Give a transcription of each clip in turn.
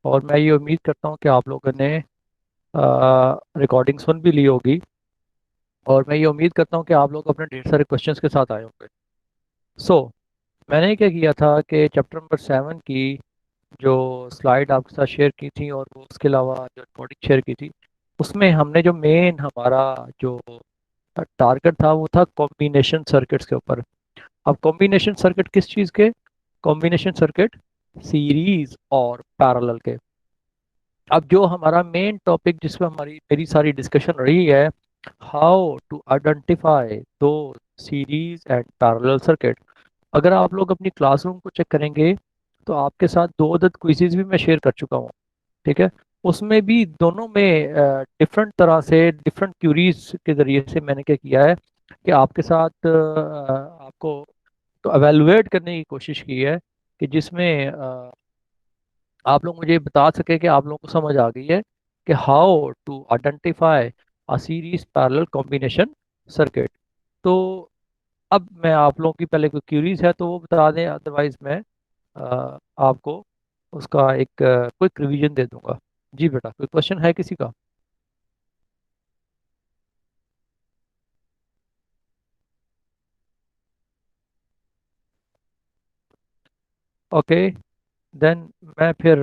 और मैं ये उम्मीद करता हूँ कि आप लोगों ने रिकॉर्डिंग सुन भी ली होगी। और मैं ये उम्मीद करता हूँ कि आप लोग अपने ढेर सारे क्वेश्चंस के साथ आए होंगे। सो मैंने क्या किया था कि चैप्टर नंबर 7 की जो स्लाइड आपके साथ शेयर की थी और वो उसके अलावा जो रिकॉर्डिंग शेयर की थी, उसमें हमने जो मेन हमारा जो टारगेट था वो था कॉम्बिनेशन सर्किट्स के ऊपर। अब कॉम्बिनेशन सर्किट किस चीज़ के? कॉम्बिनेशन सर्किट सीरीज और पैरेलल के। अब जो हमारा मेन टॉपिक जिसमें हमारी मेरी सारी डिस्कशन रही है, हाउ टू आइडेंटिफाई दो सीरीज एंड पैरेलल सर्किट। अगर आप लोग अपनी क्लासरूम को चेक करेंगे तो आपके साथ दो अदद क्विज़ेज भी मैं शेयर कर चुका हूँ। ठीक है। उसमें भी दोनों में डिफरेंट तरह से डिफरेंट क्यूरीज के ज़रिए से मैंने क्या किया है कि आपके साथ आपको तो एवेलुएट करने की कोशिश की है कि जिसमें आप लोग मुझे बता सके कि आप लोगों को समझ आ गई है कि how to identify a series parallel combination circuit. तो अब मैं आप लोगों की पहले कोई क्यूरीज है तो वो बता दें, अदरवाइज मैं आपको उसका एक क्विक रिवीजन दे दूंगा। जी बेटा, कोई क्वेश्चन है किसी का? ओके, देन मैं फिर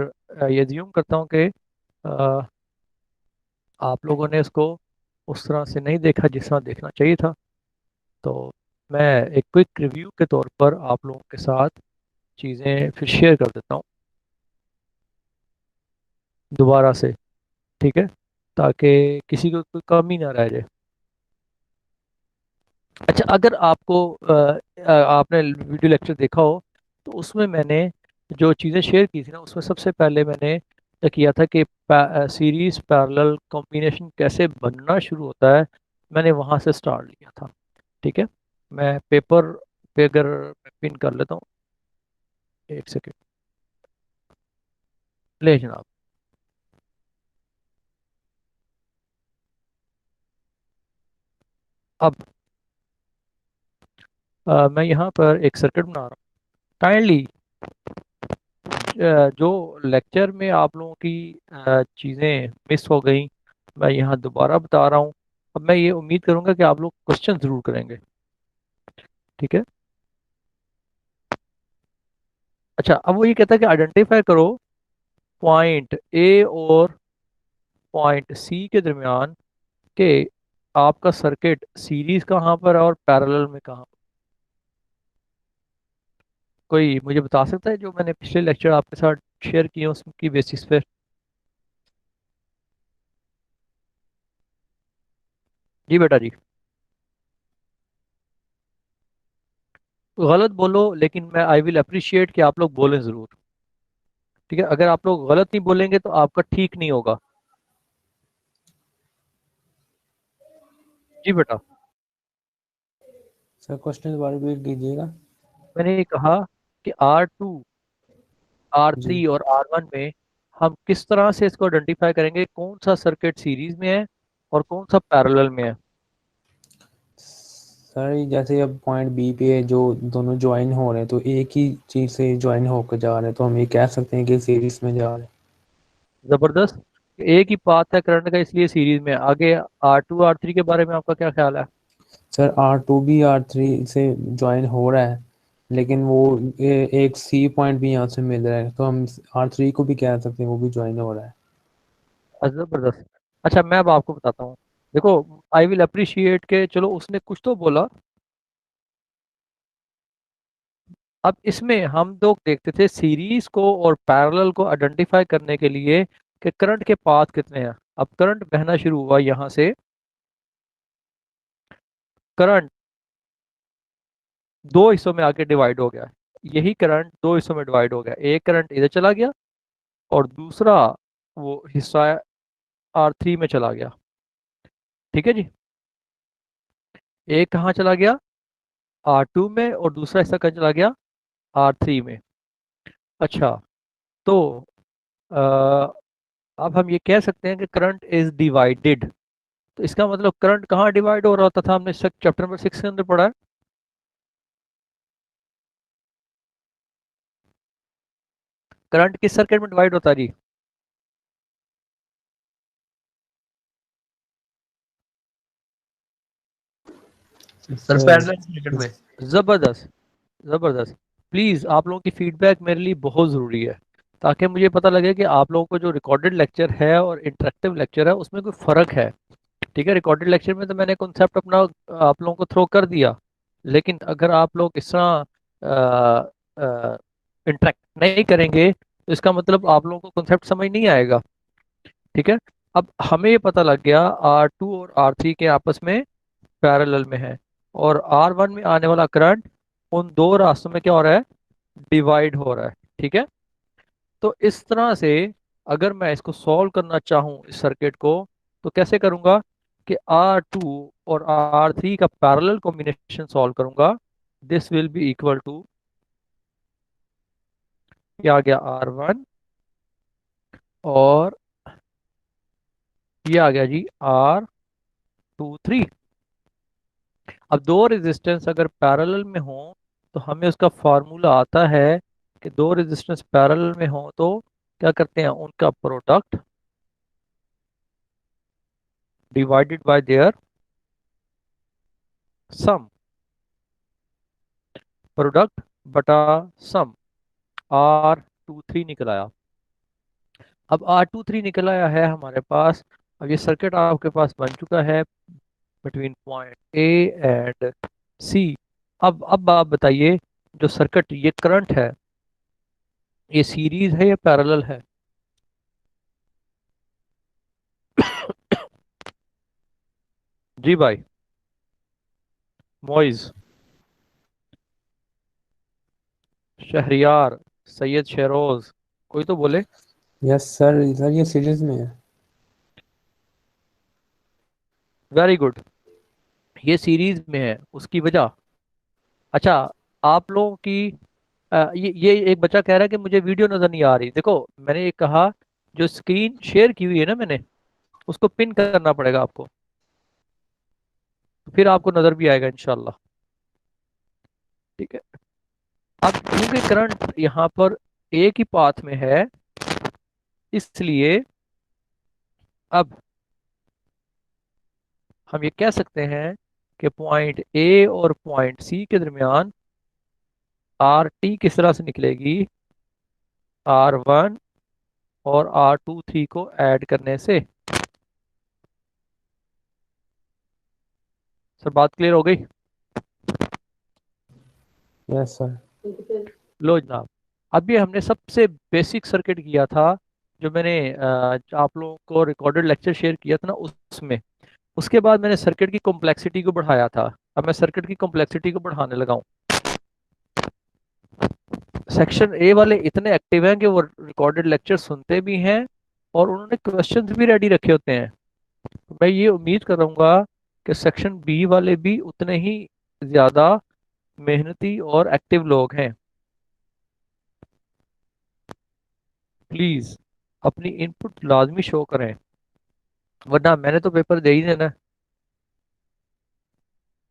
ये ज्यूम करता हूँ कि अ, आप लोगों ने इसको उस तरह से नहीं देखा जिस तरह देखना चाहिए था। तो मैं एक क्विक रिव्यू के तौर पर आप लोगों के साथ चीज़ें फिर शेयर कर देता हूँ दोबारा से। ठीक है, ताकि किसी को कोई कमी ना रह जाए। अच्छा, अगर आपको आपने वीडियो लेक्चर देखा हो तो उसमें मैंने जो चीज़ें शेयर की थी ना, उसमें सबसे पहले मैंने किया था कि सीरीज पैरेलल कॉम्बिनेशन कैसे बनना शुरू होता है। मैंने वहाँ से स्टार्ट लिया था। ठीक है, मैं पेपर पे अगर पिन कर लेता हूँ, एक सेकेंड। ले जनाब। अब मैं यहाँ पर एक सर्किट बना रहा हूँ। काइंडली जो लेक्चर में आप लोगों की चीज़ें मिस हो गई, मैं यहाँ दोबारा बता रहा हूँ। अब मैं ये उम्मीद करूँगा कि आप लोग क्वेश्चन ज़रूर करेंगे। ठीक है। अच्छा, अब वो ये कहता है कि आइडेंटिफाई करो पॉइंट ए और पॉइंट सी के दरमियान के आपका सर्किट सीरीज कहाँ पर है और पैरेलल में कहाँ पर। कोई मुझे बता सकता है जो मैंने पिछले लेक्चर आपके साथ शेयर किए उसकी बेसिस पे? जी बेटा जी। गलत बोलो लेकिन मैं आई विल अप्रिशिएट कि आप लोग बोलें ज़रूर। ठीक है, अगर आप लोग गलत नहीं बोलेंगे तो आपका ठीक नहीं होगा। जी बेटा। सर क्वेश्चन दोबारा रिपीट कीजिएगा। मैंने ये कहा कि R2, जी R3 और R1 में हम किस तरह से इसको आइडेंटिफाई करेंगे कौन सा सर्किट सीरीज में है और कौन सा पैरेलल में है। सर, जैसे अब पॉइंट बी पे जो दोनों ज्वाइन हो रहे हैं तो एक ही चीज़ से ज्वाइन होकर जा रहे हैं, तो हम ये कह सकते हैं कि सीरीज में जा रहे हैं। जबरदस्त। एक ही पाथ है करंट का, इसलिए सीरीज में है। आगे R2 R3 के बारे में आपका क्या ख्याल है? सर R2 भी R3 से ज्वाइन हो रहा है, लेकिन वो एक सी पॉइंट भी यहाँ से मिल रहा है, तो हम R3 को भी कह सकते हैं वो भी ज्वाइन हो रहा है। जबरदस्त। अच्छा, मैं अब आपको बताता हूँ। देखो, आई विल अप्रिशिएट के चलो उसने कुछ तो बोला। अब इसमें हम लोग देखते थे सीरीज को और पैरेलल को आइडेंटिफाई करने के लिए कि करंट के पाथ कितने हैं। अब करंट बहना शुरू हुआ यहाँ से। करंट दो हिस्सों में आके डिवाइड हो गया। यही करंट दो हिस्सों में डिवाइड हो गया। एक करंट इधर चला गया और दूसरा वो हिस्सा R3 में चला गया। ठीक है जी। एक कहाँ चला गया? R2 में, और दूसरा हिस्सा कहाँ चला गया? R3 में। अच्छा, तो अ, अब हम ये कह सकते हैं कि करंट इज डिवाइडेड। तो इसका मतलब करंट कहाँ डिवाइड हो रहा होता था? हमने चैप्टर नंबर 6 के अंदर पढ़ा है। करंट किस सर्किट में डिवाइड होता है जी? सर सर पैरेलल सर्किट में। ज़बरदस्त, ज़बरदस्त। प्लीज़ आप लोगों की फीडबैक मेरे लिए बहुत ज़रूरी है, ताकि मुझे पता लगे कि आप लोगों को जो रिकॉर्डेड लेक्चर है और इंटरेक्टिव लेक्चर है उसमें कोई फ़र्क है। ठीक है, रिकॉर्डेड लेक्चर में तो मैंने कॉन्सेप्ट अपना आप लोगों को थ्रो कर दिया, लेकिन अगर आप लोग इस तरह इंटरेक्ट नहीं करेंगे तो इसका मतलब आप लोगों को कॉन्सेप्ट समझ नहीं आएगा। ठीक है, अब हमें ये पता लग गया R2 और R3 के आपस में पैरेलल में है, और R1 में आने वाला करंट उन दो रास्तों में क्या हो रहा है, डिवाइड हो रहा है। ठीक है, तो इस तरह से अगर मैं इसको सॉल्व करना चाहूँ इस सर्किट को, तो कैसे करूँगा कि R2 और R3 का पैरेलल कॉम्बिनेशन सॉल्व करूँगा। This will be equal to, ये आ गया R1 और ये आ गया जी R23। अब दो रेजिस्टेंस अगर पैरेलल में हो तो हमें उसका फार्मूला आता है कि दो रेजिस्टेंस पैरेलल में हो तो क्या करते हैं, उनका product divided by their sum, product बटा सम। R23 निकल आया। अब R23 निकल आया है हमारे पास। अब ये सर्किट आपके पास बन चुका है बिटवीन पॉइंट ए एंड सी। अब आप बताइए, जो सर्किट ये करंट है, ये सीरीज है या पैरेलल है? जी भाई, मोइज, शहरियार, सैयद शेरोज, कोई तो बोले। यस सर, सर ये सीरीज में है। वेरी गुड, ये सीरीज में है, उसकी वजह। अच्छा, आप लोगों की ये एक बच्चा कह रहा है कि मुझे वीडियो नजर नहीं आ रही। देखो, मैंने ये कहा, जो स्क्रीन शेयर की हुई है ना मैंने, उसको पिन करना पड़ेगा आपको, तो फिर आपको नजर भी आएगा इंशाल्लाह। ठीक है, अब क्योंकि करंट यहाँ पर एक ही पाथ में है, इसलिए अब हम ये कह सकते हैं कि पॉइंट ए और पॉइंट सी के दरमियान R T किस तरह से निकलेगी, R1 और R23 को ऐड करने से। सर बात क्लियर हो गई? Yes sir. लो जनाब, अभी हमने सबसे बेसिक सर्किट किया था, जो मैंने आप लोगों को रिकॉर्डेड लेक्चर शेयर किया था ना उसमें। उसके बाद मैंने सर्किट की कॉम्प्लेक्सिटी को बढ़ाया था। अब मैं सर्किट की कॉम्प्लेक्सिटी को बढ़ाने लगा हूँ। सेक्शन ए वाले इतने एक्टिव हैं कि वो रिकॉर्डेड लेक्चर सुनते भी हैं और उन्होंने क्वेश्चंस भी रेडी रखे होते हैं। तो मैं ये उम्मीद करूंगा कि सेक्शन बी वाले भी उतने ही ज़्यादा मेहनती और एक्टिव लोग हैं। प्लीज़ अपनी इनपुट लाजमी शो करें, वरना मैंने तो पेपर दे ही देना है।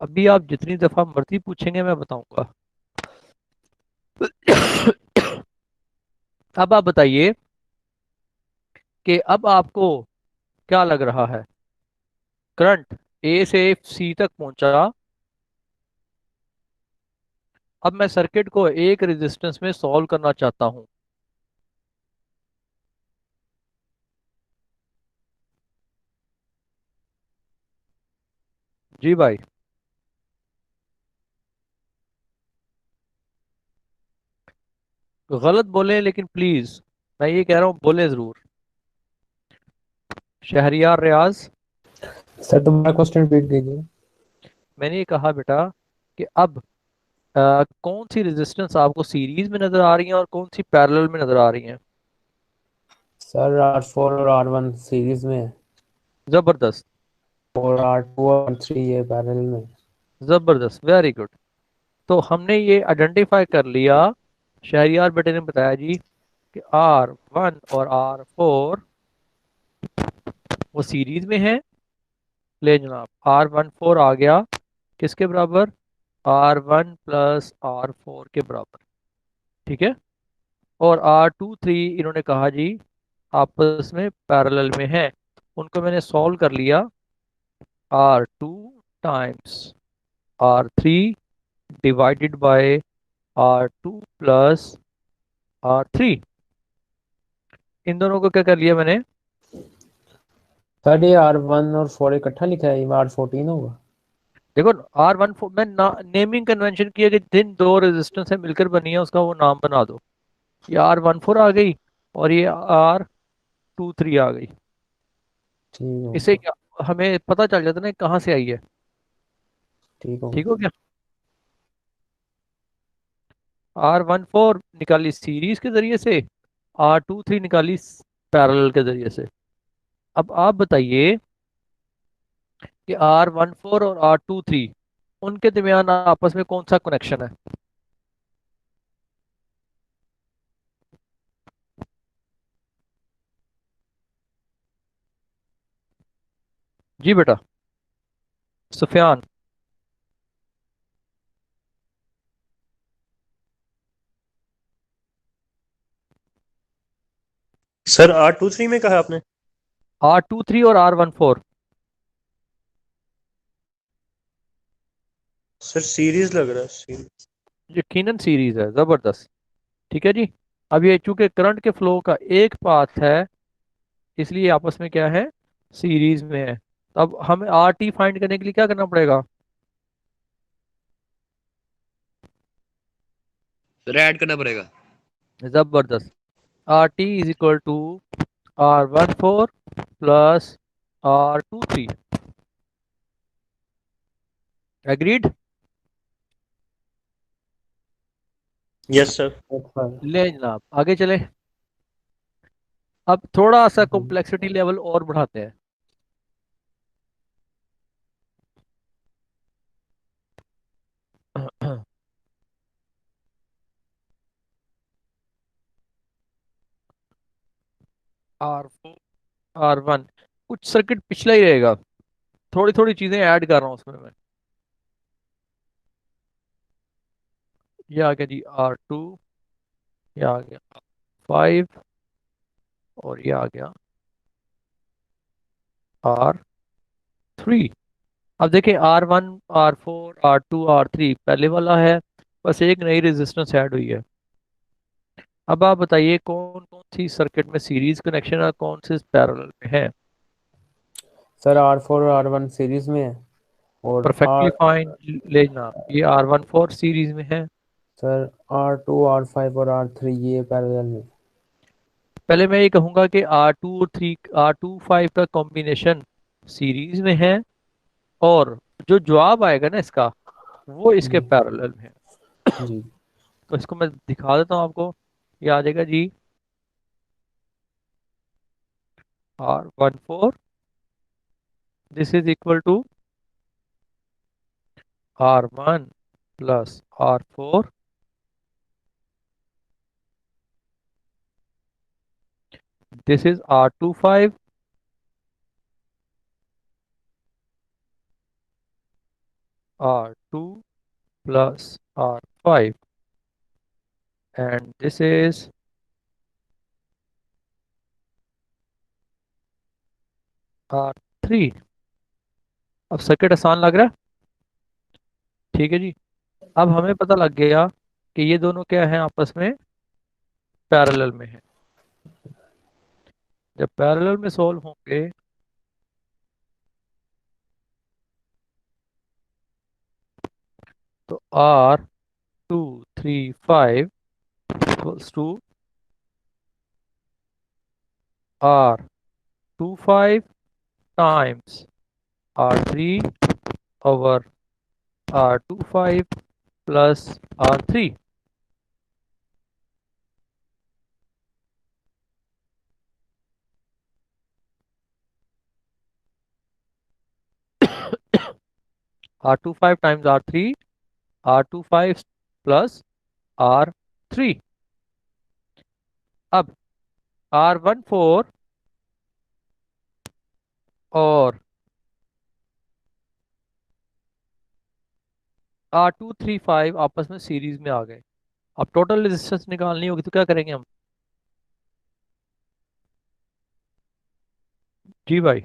अभी आप जितनी दफ़ा मर्जी पूछेंगे मैं बताऊंगा। अब आप बताइए कि अब आपको क्या लग रहा है, करंट ए से सी तक पहुंचा। अब मैं सर्किट को एक रेजिस्टेंस में सॉल्व करना चाहता हूं। जी भाई, गलत बोले लेकिन प्लीज, मैं ये कह रहा हूँ बोले जरूर। शहरियार रियाज, सर दोबारा क्वेश्चन रिपीट कीजिए। मैंने ये कहा बेटा कि अब कौन सी रेजिस्टेंस आपको सीरीज में नजर आ रही है और कौन सी पैरेलल में नजर आ रही है? सर R4 और R1 सीरीज में है, जबरदस्त, और R2 और R3 ये पैरेलल में है। जबरदस्त, वेरी गुड। तो हमने ये आइडेंटिफाई कर लिया, शहरियार बेटे ने बताया जी, कि R1 और R4 वो सीरीज में है। ले जनाब, R14 आ गया किसके बराबर, R1 प्लस R4 के बराबर। ठीक है, और R23 इन्होंने कहा जी आपस में पैरेलल में है। उनको मैंने सॉल्व कर लिया, R2 times R3 divided by R2 plus R3। इन दोनों को क्या कर लिया मैंने? सर ये R1 और 4 इकट्ठा लिखा है, ये R14 होगा। देखो, R14 मैं नेमिंग कन्वेंशन किया कि जिन दो रेजिस्टेंस से मिलकर बनी है उसका वो नाम बना दो। ये R14 आ गई और ये R23 आ गई। ठीक हो इससे गया। क्या हमें पता चल जाता है ना कहाँ से आई है। ठीक हो ठीक गया। हो गया। R14 निकाली सीरीज के जरिए से, R23 निकाली पैरेलल के जरिए से। अब आप बताइए कि R14 और R23 उनके दरमियान आपस में कौन सा कनेक्शन है? जी बेटा, सुफियान। सर R23 में कहा आपने? R23 और R14। सर सीरीज लग रहा है, सीरीज। यकीनन सीरीज है, जबरदस्त। ठीक है जी। अब ये चूंकि करंट के फ्लो का एक पाथ है, इसलिए आपस में क्या है, सीरीज में है। तो अब हमें RT फाइंड करने के लिए क्या करना पड़ेगा? सर ऐड करना पड़ेगा। जबरदस्त। RT is equal to R14 plus R23। Agreed? Yes sir. अच्छा। ले जनाब, आगे चले। अब थोड़ा सा हम्म। कॉम्प्लेक्सिटी लेवल और बढ़ाते हैं। R4 R1, कुछ सर्किट पिछला ही रहेगा, थोड़ी थोड़ी चीजें ऐड कर रहा हूँ उसमें मैं। ये आ गया जी R2, ये आ गया 5, और ये आ गया R3। अब देखिए R1 R4 R2 R3 पहले वाला है, बस एक नई रेजिस्टेंस ऐड हुई है। अब आप बताइए कौन कौन सी सर्किट में सीरीज कनेक्शन है, कौन से पैरेलल में है? सर R4 और R1 सीरीज में है। और परफेक्टली आर फाइन। ले जनाब, ये R14 सीरीज में है। सर R2 R5 और R3 ये पैरेलल में। पहले मैं ये कहूंगा कि R2 और 3 R2 5 का कॉम्बिनेशन सीरीज में है, और जो जवाब आएगा ना इसका, वो इसके जी। पैरेलल में है। जी। तो इसको मैं दिखा देता हूँ आपको। ये आ जाएगा जी R14, this is equal to R1 plus R4, this is R25, R2 plus R5, and this is R3। अब सर्किट आसान लग रहा है? ठीक है जी। अब हमें पता लग गया कि ये दोनों क्या हैं, आपस में पैरेलल में हैं। जब पैरेलल में सॉल्व होंगे तो R235 equals to R25 times R3 over R25 plus R3। R25 times R3, R25 plus R3। अब R14 और R235 आपस में सीरीज में आ गए। अब टोटल रेजिस्टेंस निकालनी होगी तो क्या करेंगे हम? जी भाई।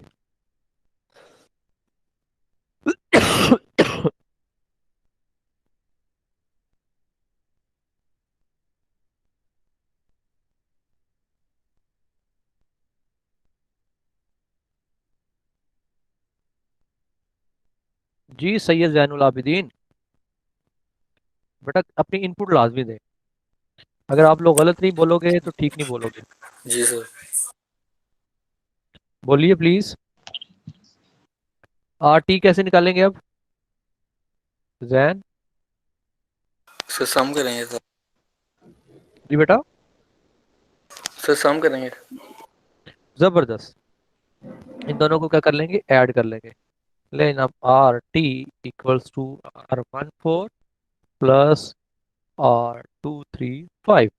जी सैयद जैनुल आबिदीन, बेटा अपनी इनपुट लाजमी दें। अगर आप लोग गलत नहीं बोलोगे तो ठीक नहीं बोलोगे। जी सर। बोलिए प्लीज। आर टी कैसे निकालेंगे अब? जैन। सर सम करेंगे सर। जी बेटा। सर सम करेंगे। जबरदस्त। इन दोनों को क्या कर लेंगे, ऐड कर लेंगे। लेकिन अब R T equals to R14 plus R235।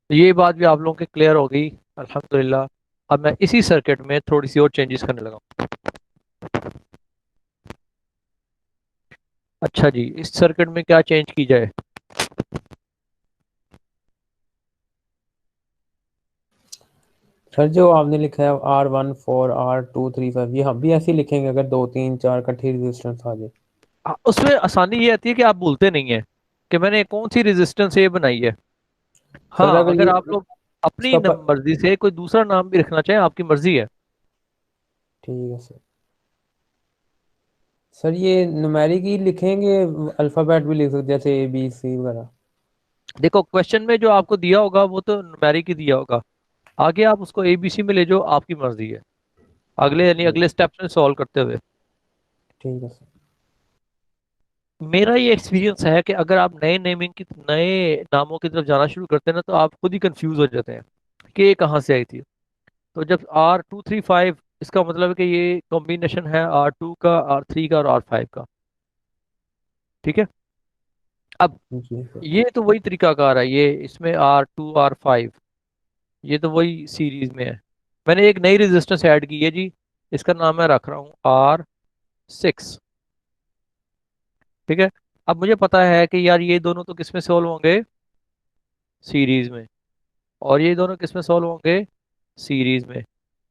ये बात भी आप लोगों के क्लियर हो गई अल्हम्दुलिल्लाह। अब मैं इसी सर्किट में थोड़ी सी और चेंजेस करने लगा हूं। अच्छा जी, इस सर्किट में क्या चेंज की जाए? सर जो आपने लिखा है R14 R235, ये हम भी ऐसे ही लिखेंगे अगर 2 3 4 इकट्ठी रेजिस्टेंस आ जाए? उसमें आसानी ये आती है कि आप भूलते नहीं है कि मैंने कौन सी रेजिस्टेंस ये बनाई है। सर हाँ, अगर अगर ये आप लोग अपनी इसका मर्जी से कोई दूसरा नाम भी रखना चाहें, आपकी मर्जी है। ठीक है सर। सर ये न्यूमेरिक ही लिखेंगे, अल्फ़ाबेट भी लिख सकते जैसे ABC वगैरह? देखो क्वेश्चन में जो आपको दिया होगा वो तो न्यूमेरिक ही दिया होगा। आगे आप उसको एबीसी में ले जाओ, आपकी मर्जी है। अगले यानी ठीक अगले स्टेप्स में सॉल्व करते हुए। ठीक है सर। मेरा ये एक्सपीरियंस है कि अगर आप नए नामों की तरफ जाना शुरू करते हैं ना, तो आप खुद ही कंफ्यूज हो जाते हैं कि ये कहाँ से आई थी। तो जब R235, इसका मतलब है कि ये कॉम्बिनेशन है R2 का, R3 का और R5 का। ठीक है। अब जी सर। ये तो वही तरीकाकार है, ये इसमें R2 R5, ये तो वही सीरीज में है। मैंने एक नई रेजिस्टेंस ऐड की है जी, इसका नाम मैं रख रहा हूँ R6। ठीक है। अब मुझे पता है कि यार ये दोनों तो किस में सोल्व होंगे, सीरीज में। और ये दोनों किस में सोल्व होंगे, सीरीज में।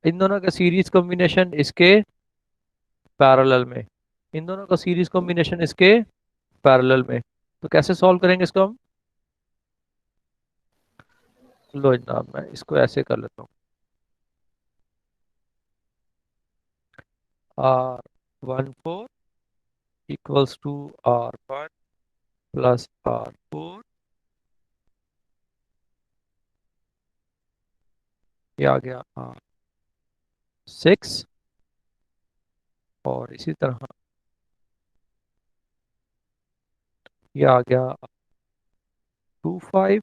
इन दोनों का सीरीज कॉम्बिनेशन इसके पैरेलल में, इन दोनों का सीरीज कॉम्बिनेशन इसके पैरेलल में। तो कैसे सॉल्व करेंगे इसको हम? लो जनाब, मैं इसको ऐसे कर लेता हूँ। R14 equals to R1 plus R4, ये आ गया R6। और इसी तरह ये आ गया R25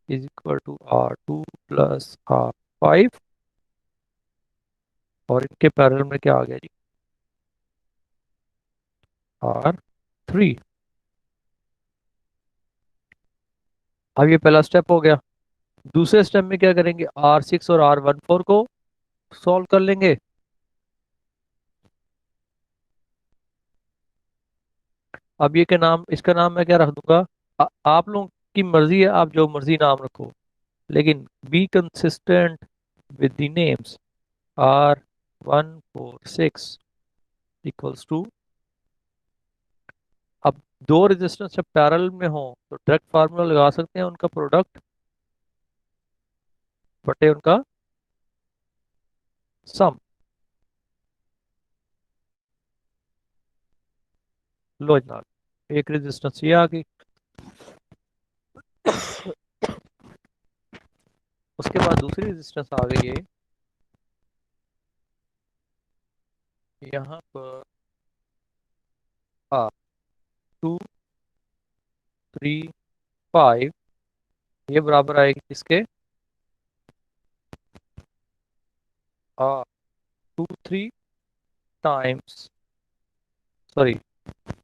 is equal to R2 plus R5। और इनके पैरेलल में क्या आ गया जी, R3। अब ये पहला स्टेप हो गया। दूसरे स्टेप में क्या करेंगे, R6 और R14 को सॉल्व कर लेंगे। अब ये के नाम, इसका नाम मैं क्या रख दूंगा, आप लोगों की मर्जी है, आप जो मर्जी नाम रखो, लेकिन be consistent with the names. R146 equals to, अब दो रेजिस्टेंस जब पैरेलल में हो तो डायरेक्ट फार्मूला लगा सकते हैं, उनका प्रोडक्ट बटे उनका सम। लो जनाब, एक रेजिस्टेंस ये आ गई। उसके बाद दूसरी रेजिस्टेंस आ गई है यहाँ पर R235, ये बराबर आएगी किसके, R23 टाइम्स, सॉरी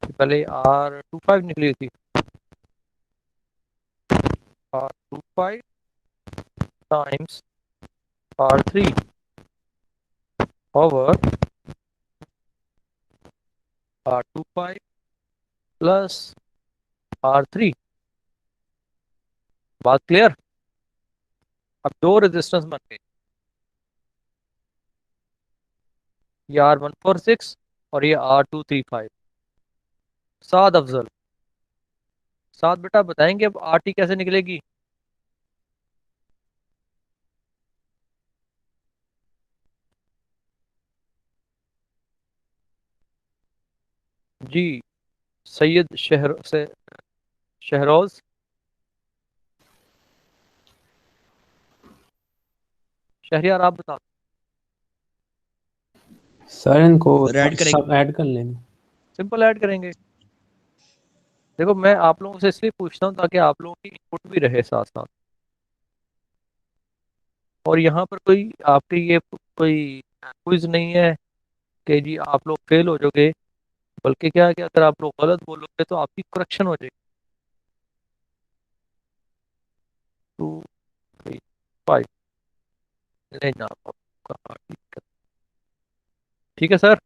पहले R25 निकली थी, R25 times R3 over R25 plus R3। बात क्लियर? अब दो रेजिस्टेंस बन गए, ये R146 और ये R235। साद अफजल, साद बेटा बताएंगे अब RT कैसे निकलेगी? जी सैयद शहरोज शहरियार, आप बताओ। सर इनको सर ऐड करेंगे। सब ऐड कर लेंगे। सिंपल ऐड करेंगे। देखो मैं आप लोगों से इसलिए पूछता हूँ ताकि आप लोगों की इनपुट भी रहे साथ साथ, और यहाँ पर कोई आपके ये कोई क्विज नहीं है कि जी आप लोग फेल हो जाओगे, बल्कि क्या है कि अगर आप लोग गलत बोलोगे तो आपकी करेक्शन हो जाएगी। 2 3 5 नहीं ना आपका, ठीक है सर।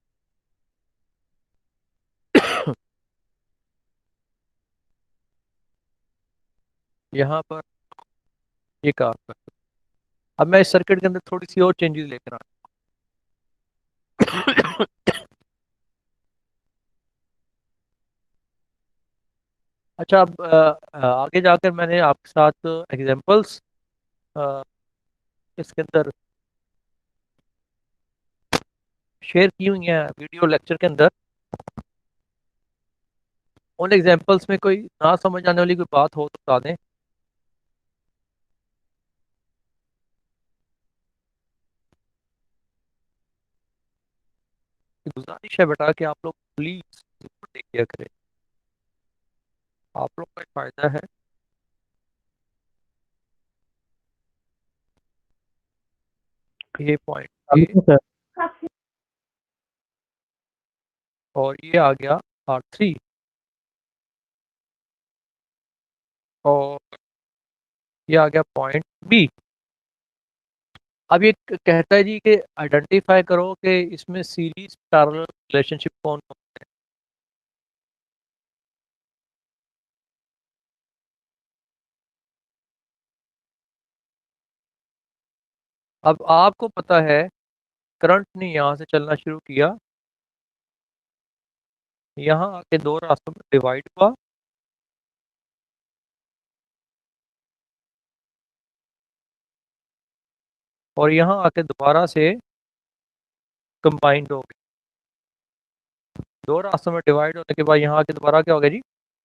यहाँ पर ये कहा, अब मैं इस सर्किट के अंदर थोड़ी सी और चेंजेस लेकर आ अच्छा, अब आगे जाकर मैंने आपके साथ एग्जांपल्स इसके अंदर शेयर की हुई हैं वीडियो लेक्चर के अंदर। उन एग्जांपल्स में कोई ना समझ आने वाली कोई बात हो तो बता दें। गुजारिश है बेटा कि आप लोग प्लीज जरूर देखिए करें, आप लोग का फायदा है। ये पॉइंट ये सर और ये आ गया R3, और ये आ गया पॉइंट बी। अब ये कहता है जी कि आइडेंटिफाई करो कि इसमें सीरीज पैरेलल रिलेशनशिप कौन कौन है। अब आपको पता है करंट ने यहाँ से चलना शुरू किया, यहाँ आके दो रास्तों में डिवाइड हुआ, और यहाँ आके दोबारा से कंबाइंड हो गया। दो रास्तों में डिवाइड होने के बाद यहाँ आके दोबारा क्या हो गया जी,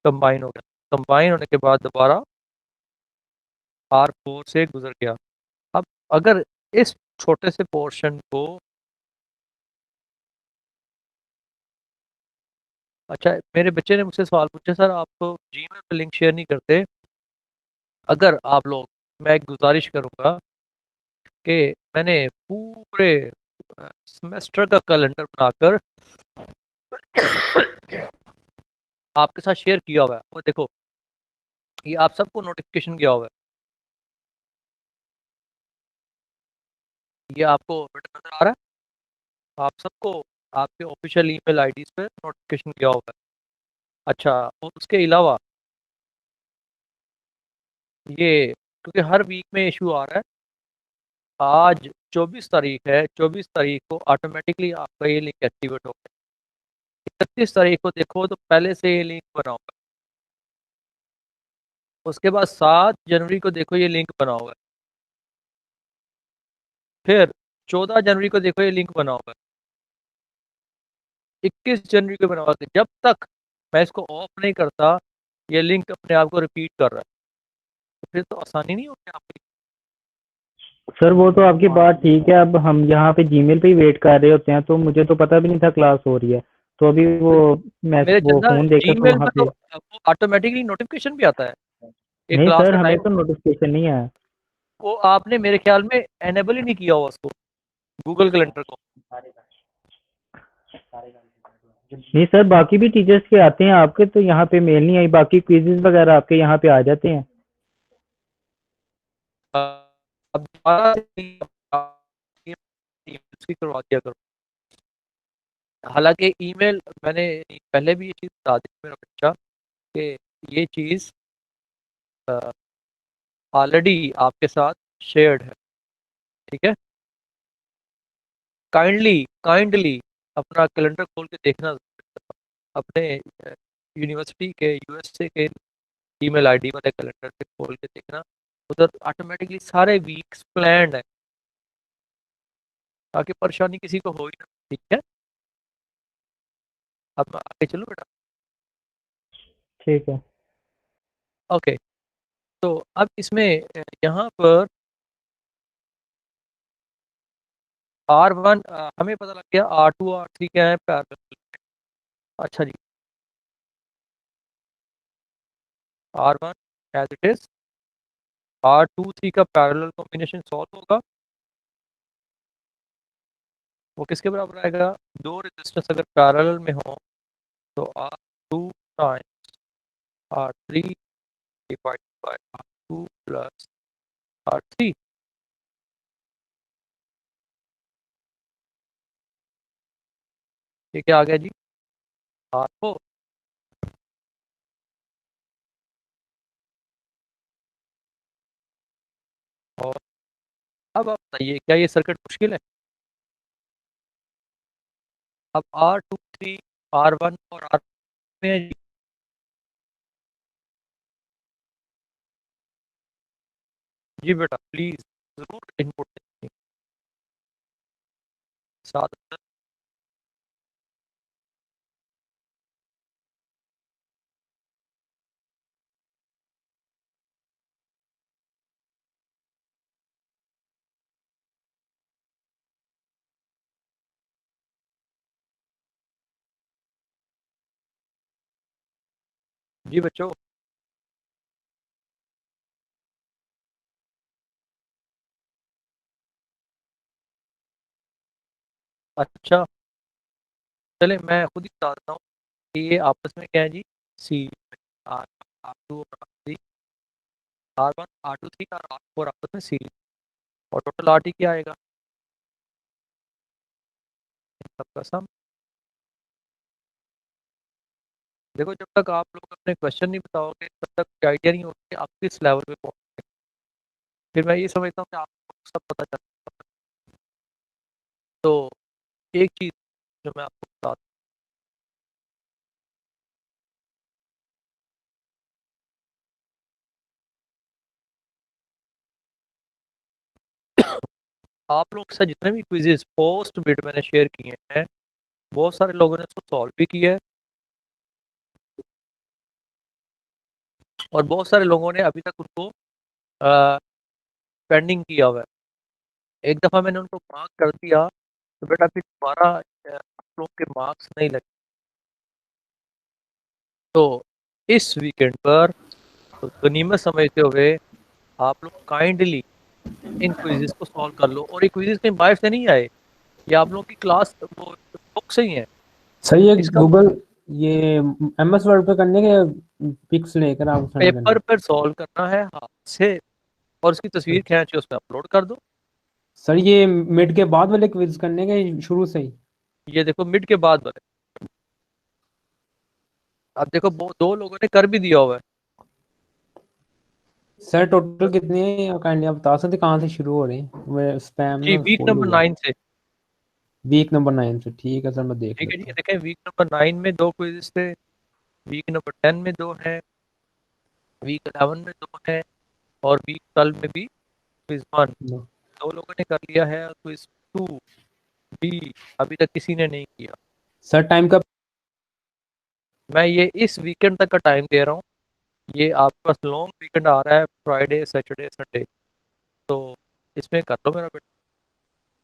कंबाइन हो गया। कंबाइन होने के बाद दोबारा R4 से गुजर गया। अब अगर इस छोटे से पोर्शन को, अच्छा मेरे बच्चे ने मुझसे सवाल पूछा सर आप तो जीमेल पे लिंक शेयर नहीं करते। अगर आप लोग, मैं एक गुजारिश करूंगा कि मैंने पूरे सेमेस्टर का कैलेंडर बनाकर आपके साथ शेयर किया हुआ है, वो देखो ये आप सबको नोटिफिकेशन किया हुआ है, ये आपको नजर आ रहा है आप सबको, आपके ऑफिशियल ईमेल आईडीज पे नोटिफिकेशन किया हुआ है। अच्छा, और उसके अलावा ये क्योंकि हर वीक में इशू आ रहा है, आज 24 तारीख है, 24 तारीख को ऑटोमेटिकली आपका ये लिंक एक्टिवेट हो गया। 31 तारीख को देखो तो पहले से ये लिंक बना हुआ है, उसके बाद 7 जनवरी को देखो ये लिंक बना हुआ है, फिर 14 जनवरी को देखो ये लिंक बना हुआ है, 21 जनवरी को बना हुआ है। जब तक मैं इसको ऑफ नहीं करता ये लिंक अपने आप को रिपीट कर रहा है, तो फिर तो आसानी नहीं होगी आपकी। सर वो तो आपकी बात ठीक है। अब हम यहाँ पे जीमेल पे ही वेट कर रहे होते हैं, तो मुझे तो पता भी नहीं था क्लास हो रही है। तो अभी मैं मेरे वो चंदा फोन देखा तो जीमेल वहाँ में पे तो ऑटोमेटिकली नोटिफिकेशन भी आता है एक नहीं क्लास सर, का हमें टाइम, तो नोटिफिकेशन नहीं आया। वो आपने मेरे ख्याल में एनेबल ही नहीं किया हुआ उसको, गूगल कैलेंडर को। नहीं सर, बाकी भी टीचर्स के आते हैं, आपके तो यहाँ पे मेल नहीं आई। बाकी क्विजेज वगैरह आपके यहाँ पे आ जाते हैं। अब दोबारा से emails की करवा दिया करो। हालांकि ईमेल मैंने पहले भी ये चीज़ बता दी मेरा बच्चा कि ये चीज़ ऑलरेडी आपके साथ शेयर्ड है, ठीक है। काइंडली काइंडली अपना कैलेंडर खोल के देखना, अपने यूनिवर्सिटी के यूएसए के ईमेल आईडी वाले कैलेंडर पे खोल के देखना, उधर ऑटोमेटिकली सारे वीक्स प्लान्ड है, ताकि परेशानी किसी को हो ही ना, ठीक है। अब मैं आगे चलूँ बेटा? ठीक है। ओके, तो अब इसमें यहाँ पर R1 हमें पता लग गया, R2 R3 क्या है, पैरेलल। अच्छा जी, R1 as it is, R2 3 का पैरेलल कॉम्बिनेशन सॉल्व होगा, वो किसके बराबर आएगा? दो रेजिस्टेंस अगर पैरेलल में हो तो R2 times R3 divide by R2 plus R3। ये क्या आ गया जी? R4। और अब आप बताइए, क्या ये सर्किट मुश्किल है? अब R2 3 R1 और R में है जी। जी बेटा प्लीज जरूर इनपुट दें साथ। जी बच्चों, अच्छा चले मैं खुद ही बताता हूँ कि ये आपस में क्या है जी। सी आर R2 और R3, R1 R2 3 और R4 आपस में सीरीज, और टोटल RT क्या आएगा इन सबका सम। देखो जब तक आप लोग अपने क्वेश्चन नहीं बताओगे तब तक आइडिया नहीं होगी आप किस लेवल पे पहुँचे। फिर मैं ये समझता हूँ कि आपको सब पता चल। तो एक चीज़ जो मैं आपको बता आप लोग से जितने भी क्विजेस पोस्ट बिट मैंने शेयर किए हैं, बहुत सारे लोगों ने इसको सॉल्व भी किया है, और बहुत सारे लोगों ने अभी तक उनको पेंडिंग किया हुआ है। एक दफ़ा मैंने उनको मार्क कर दिया तो बेटा फिर दोबारा आप लोग के मार्क्स नहीं लगे। तो इस वीकेंड पर तो गनीमत समझते हुए आप लोग काइंडली इन क्विज़ेस को सॉल्व कर लो, और ये क्विज़ेस कहीं बाहर से नहीं आए, ये आप लोगों की क्लास वो बुक से ही है। सही है इसका गूगल, ये MS वर्ड पे करने के पिक्स लेकर आप सेंड करना। पेपर पर सॉल्व करना है हाथ से, और उसकी तस्वीर खींच के उसमें अपलोड कर दो। सर ये मिड के बाद वाले क्विज करने के शुरू से ही? ये देखो मिड के बाद वाले, अब देखो दो लोगों ने कर भी दिया हुआ है। सर टोटल कितने हैं काइंडली आप बता सकते कहाँ से शुरू हो रहे हैं? मैं स्पैम जी ना वीक फुल हो नंबर गया। 9 से। वीक नंबर 9 से, ठीक है सर, मैं देख ठीक है जी, लेता हूँ। देखें वीक नंबर 9 में दो क्विज़ थे, वीक नंबर 10 में दो हैं, वीक 11 में दो हैं, और वीक 12 में भी क्विज 1 दो लोगों ने कर लिया है, क्विज 2 भी अभी तक किसी ने नहीं किया। सर टाइम का मैं ये इस वीकेंड तक का टाइम दे रहा हूँ, ये आपके पास लॉन्ग वीकेंड आ रहा है, फ्राइडे सैटरडे संडे, तो इसमें कर लो मेरा बेटा।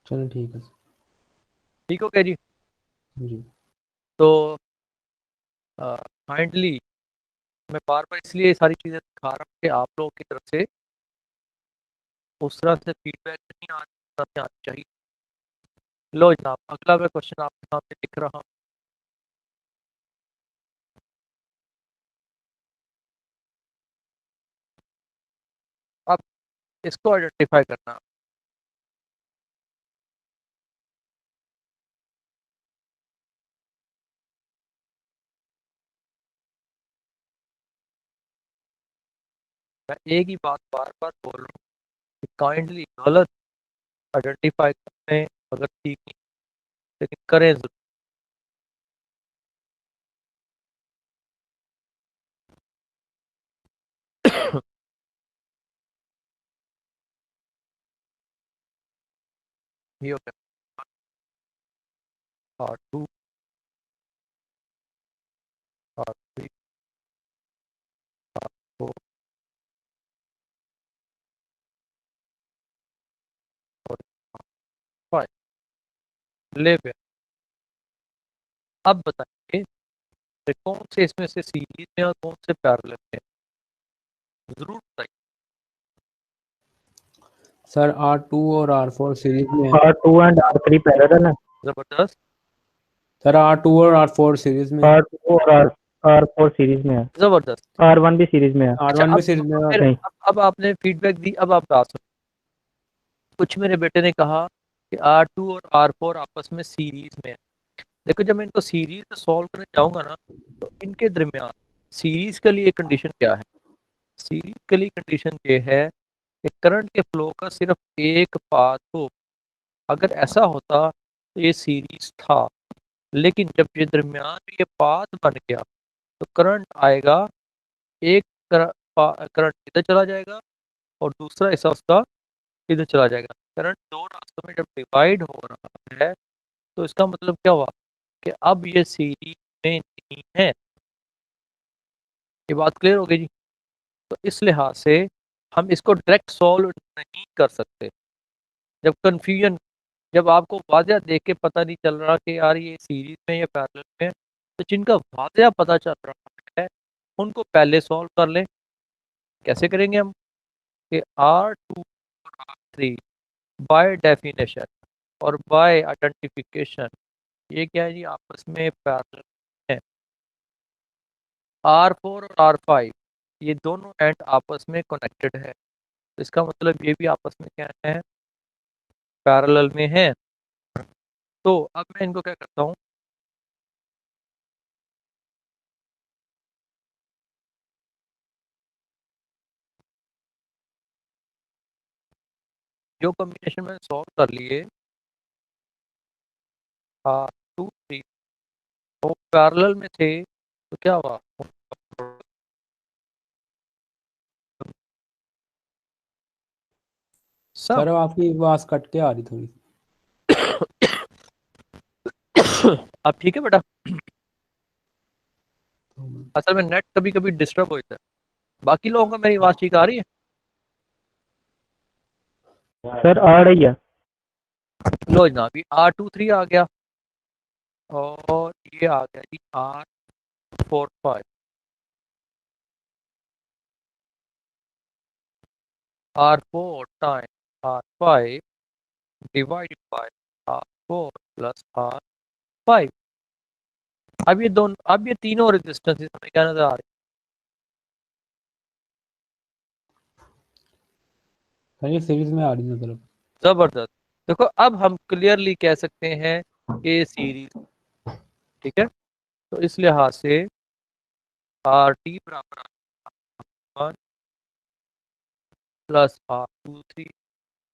चलो ठीक है सर। ठीक हो गया जी? जी तो काइंडली मैं बार बार इसलिए ये सारी चीज़ें दिखा रहा हूँ कि आप लोगों की तरफ से उस तरह से फीडबैक नहीं आनी चाहिए। लो जनाब, अगला मैं क्वेश्चन आपके सामने लिख रहा हूँ। अब इसको आइडेंटिफाई करना। मैं एक ही बात बार बार बोल रहा हूँ कि काइंडली गलत आइडेंटिफाई करने अगर ठीक नहीं, लेकिन करें जरूर। ये हो गया पार्ट 2। ले पे। अब बताइए कि कौन से इसमें से सीरीज में और कौन से पैरेलल में, जरूर बताइए। सर R2 और R4 सीरीज में है। R2 एंड R3 पैरेलल है। जबरदस्त। सर R2 और R4 सीरीज में है। R2 और R4 सीरीज में है। जबरदस्त। R1 भी सीरीज में है। अच्छा, R1 अब भी सीरीज में है। फिर नहीं। अब आपने फीडबैक दी, अब आप बात सुनो। कुछ मेरे बेटे ने कहा कि R2 और R4 आपस में सीरीज में है। देखो, जब मैं इनको सीरीज में सॉल्व करने जाऊंगा ना, तो इनके दरमियान सीरीज के लिए कंडीशन क्या है? सीरीज के लिए कंडीशन ये है कि करंट के फ्लो का सिर्फ एक पाथ हो। अगर ऐसा होता तो ये सीरीज था, लेकिन जब ये दरमियान में ये पाथ बन गया तो करंट आएगा, एक करंट इधर चला जाएगा और दूसरा हिस्सा उसका इधर चला जाएगा। करंट दो रास्तों में जब डिवाइड हो रहा है तो इसका मतलब क्या हुआ कि अब ये सीरीज में नहीं है। ये बात क्लियर हो गई जी। तो इस लिहाज से हम इसको डायरेक्ट सॉल्व नहीं कर सकते। जब कंफ्यूजन, जब आपको वाज़ह देख के पता नहीं चल रहा कि यार ये सीरीज में या पैरेलल में है, तो जिनका वाज़ह पता चल रहा है उनको पहले सॉल्व कर लें। कैसे करेंगे हम? कि R2 और R3 बाय डेफिनेशन और बाय आइडेंटिफिकेशन ये क्या है जी, आपस में पैरेलल है। R4 और R5 ये दोनों एंड आपस में कनेक्टेड है, तो इसका मतलब ये भी आपस में क्या है, पैरेलल में है। तो अब मैं इनको क्या करता हूँ, जो कॉम्बिनेशन मैंने सॉल्व कर लिए R2 3 वो पैरेलल में थे, तो क्या हुआ, सब। सर आपकी आवाज कट के आ रही थोड़ी। अब ठीक है बेटा। असल में नेट कभी कभी डिस्टर्ब हो जाता है। बाकी लोगों को मेरी आवाज ठीक आ रही है? सर आ रही है। लो जनाब, अभी R2 3 आ गया और ये आ गया जी R4 5। R4 time R5 divided by R4 plus R5। अब ये तीनों रेजिस्टेंस हमें क्या नजर आ रही सर ये सीरीज में आ रही है मतलब। है? जबरदस्त। देखो, अब हम क्लियरली कह सकते हैं कि ये सीरीज, ठीक है। तो इस लिहाज से RT बराबर 1 प्लस R2 3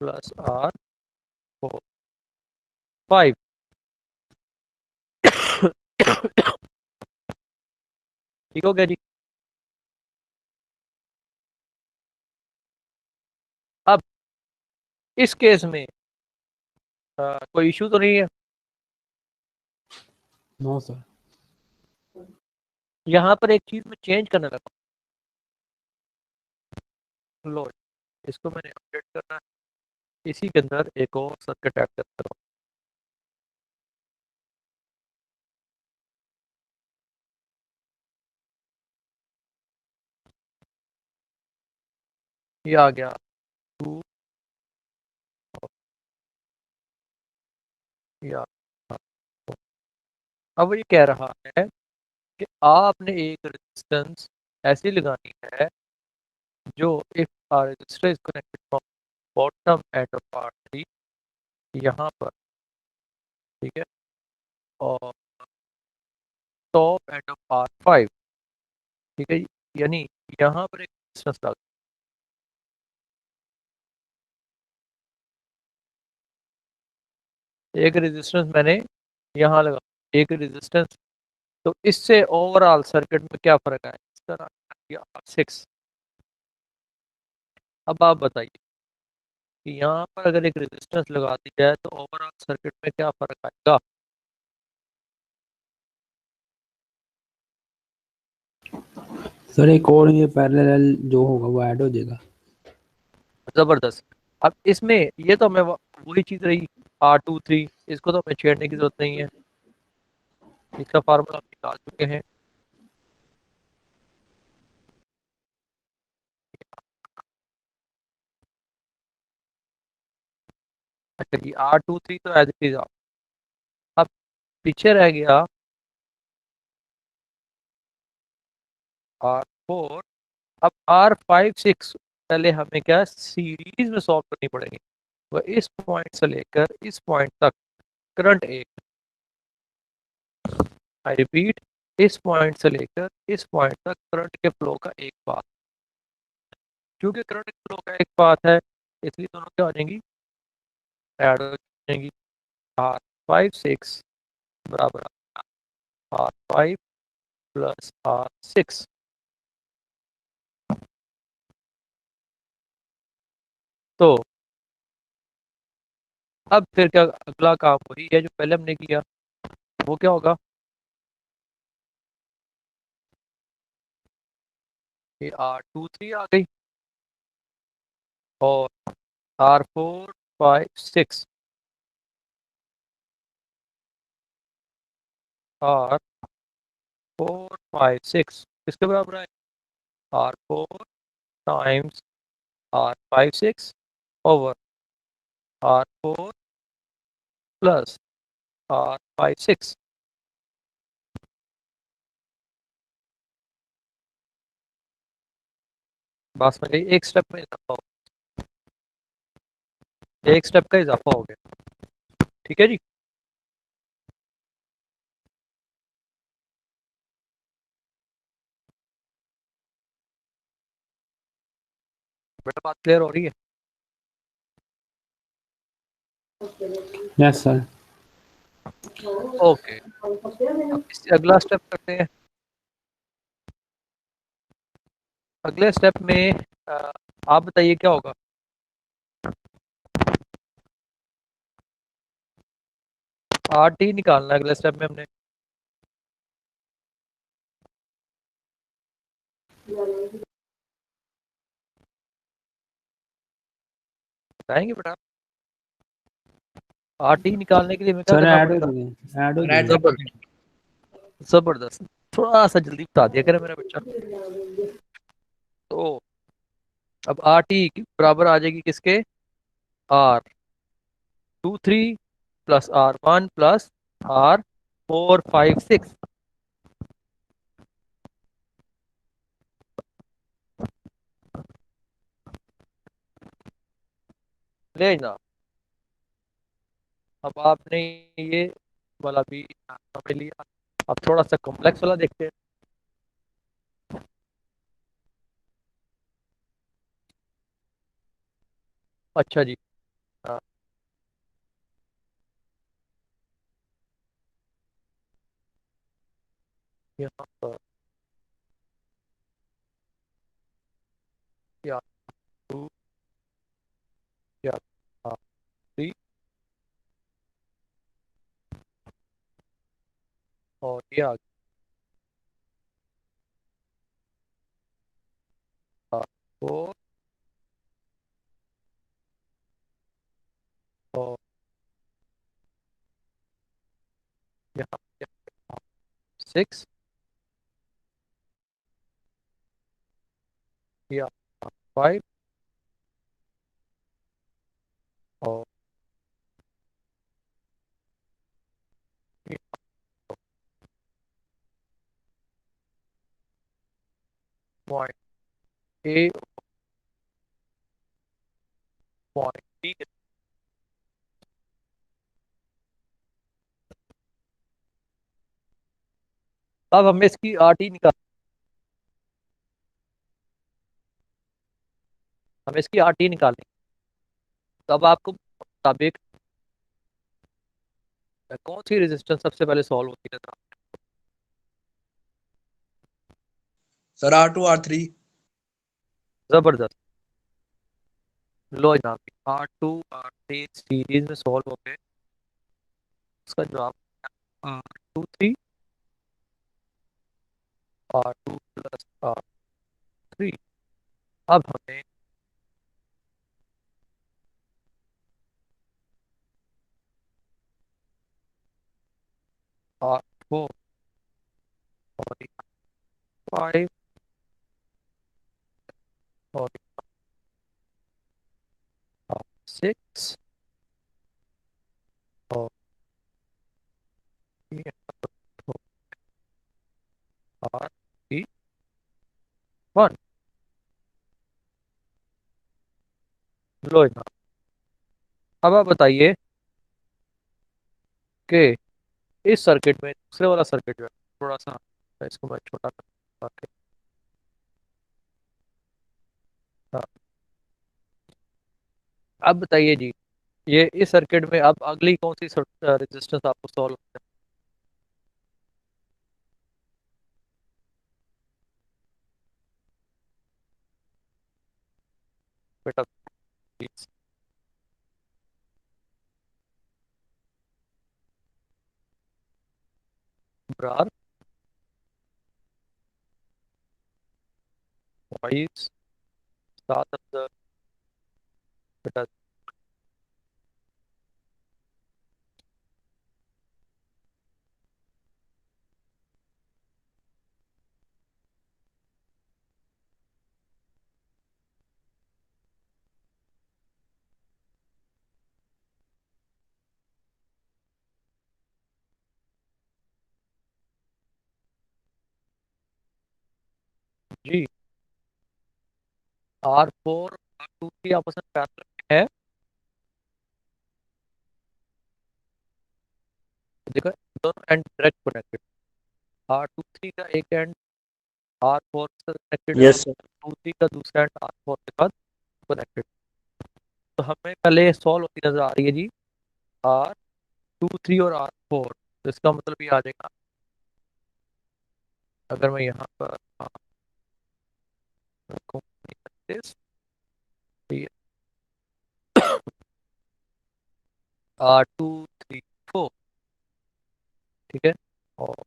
प्लस R4 5। ठीक हो गया जी। अब इस केस में कोई इशू तो नहीं है। No sir. यहाँ पर एक चीज में चेंज करने लगा। लो, इसको मैंने अपडेट करना है। इसी के अंदर एक और सर्किट ऐड करता हूँ। ये आ गया 2, या अब ये कह रहा है कि आपने एक रेजिस्टेंस ऐसी लगानी है जो if R resistor is connected from bottom end of R3 यहाँ पर, ठीक है, और टॉप एंड ऑफ R5, ठीक है, यानी यहाँ पर एक रेजिस्टेंस लगा, एक रेजिस्टेंस मैंने यहाँ लगा, एक रेजिस्टेंस। तो इससे ओवरऑल सर्किट में क्या फर्क आया? इस तरह R6। अब आप बताइए कि यहाँ पर अगर एक रेजिस्टेंस लगा दी जाए तो ओवरऑल सर्किट में क्या फर्क आएगा? सर एक और ये पैरेलल जो होगा वो ऐड हो जाएगा। जबरदस्त। अब इसमें ये तो मैं वही चीज रही R23, इसको तो हमें छेड़ने की जरूरत नहीं है, इसका फार्मूला हम निकाल चुके हैं। अच्छा जी, R23 तो एज इट इज। अब पीछे रह गया R4। अब R5 6 पहले हमें क्या सीरीज में सॉल्व करनी पड़ेगी। वह इस पॉइंट से लेकर इस पॉइंट तक करंट एक, आई रिपीट, इस पॉइंट से लेकर इस पॉइंट तक करंट के फ्लो का एक पाथ। क्योंकि करंट के फ्लो का एक पाथ है, इसलिए दोनों क्या हो जाएंगी, ऐड हो जाएंगी। R5 6 बराबर R5 प्लस R6। तो अब फिर क्या, अगला काम वही है जो पहले हमने किया, वो क्या होगा, ये R23 आ गई और R4 5 6 R4 5 6 किसके बराबर है, R4 times R5 6 over R4 plus R5 6। बस में एक स्टेप में इजाफा हो, एक स्टेप का इजाफा हो गया। ठीक है जी। बेटा बात क्लियर हो रही है। Yes sir. ओके, अब इससे अगला स्टेप करते हैं। अगले स्टेप में आप बताइए क्या होगा। RT निकालना है अगले स्टेप में हमने। बताएंगे बेटा, RT निकालने के लिए हमें क्या सर करना ऐड हो पड़ेगा। जाइए, ऐड हो ऐड जाइए। जबरदस्त, जबरदस्त, थोड़ा सा जल्दी बता दिया करे मेरा बच्चा। तो अब RT बराबर आ जाएगी किसके, R23 plus R1 plus R4 5 6। ले ना, अब आपने ये वाला भी समझ लिया। अब थोड़ा सा कॉम्प्लेक्स वाला देखते हैं। अच्छा जी, हाँ, यहाँ पर या टू या थ्री और ये आ गया 4 और यहाँ 6 या 5 और पॉइंट ए, पॉइंट बी। अब हमें इसकी RT निकाल, हमें इसकी RT निकालनी। तब आपको मुताबिक कौन सी रेजिस्टेंस सबसे पहले सॉल्व होती है। Sir R2 R3। जबरदस्त, लो जनाब, R2 R3 सीरीज में सॉल्व हो गए। इसका जवाब R23 R2 प्लस R3। अब हमें 4 और 5 और 6 और R 1। लो इतना। अब आप बताइए कि इस सर्किट में दूसरे वाला सर्किट जो है थोड़ा सा, इसको मैं छोटा कर हाँ। अब बताइए जी, ये इस सर्किट में अब अगली कौन सी रेजिस्टेंस आपको सॉल्व करना है बेटा, प्लीज। ब्रार वॉइस सात अंदर बेटा। जी, R4 R23 आपस में पैरेलल में है। देखो दोनों एंड डायरेक्ट कनेक्टेड। R23 का एक एंड R4 से कनेक्टेड है, यस सर। R23 का दूसरा एंड R4 के साथ कनेक्टेड। तो हमें पहले सॉल्व होती नजर आ रही है जी R23 और R4। तो इसका मतलब ये आ जाएगा, अगर मैं यहाँ पर रखूँ this, ये R234, ठीक है, और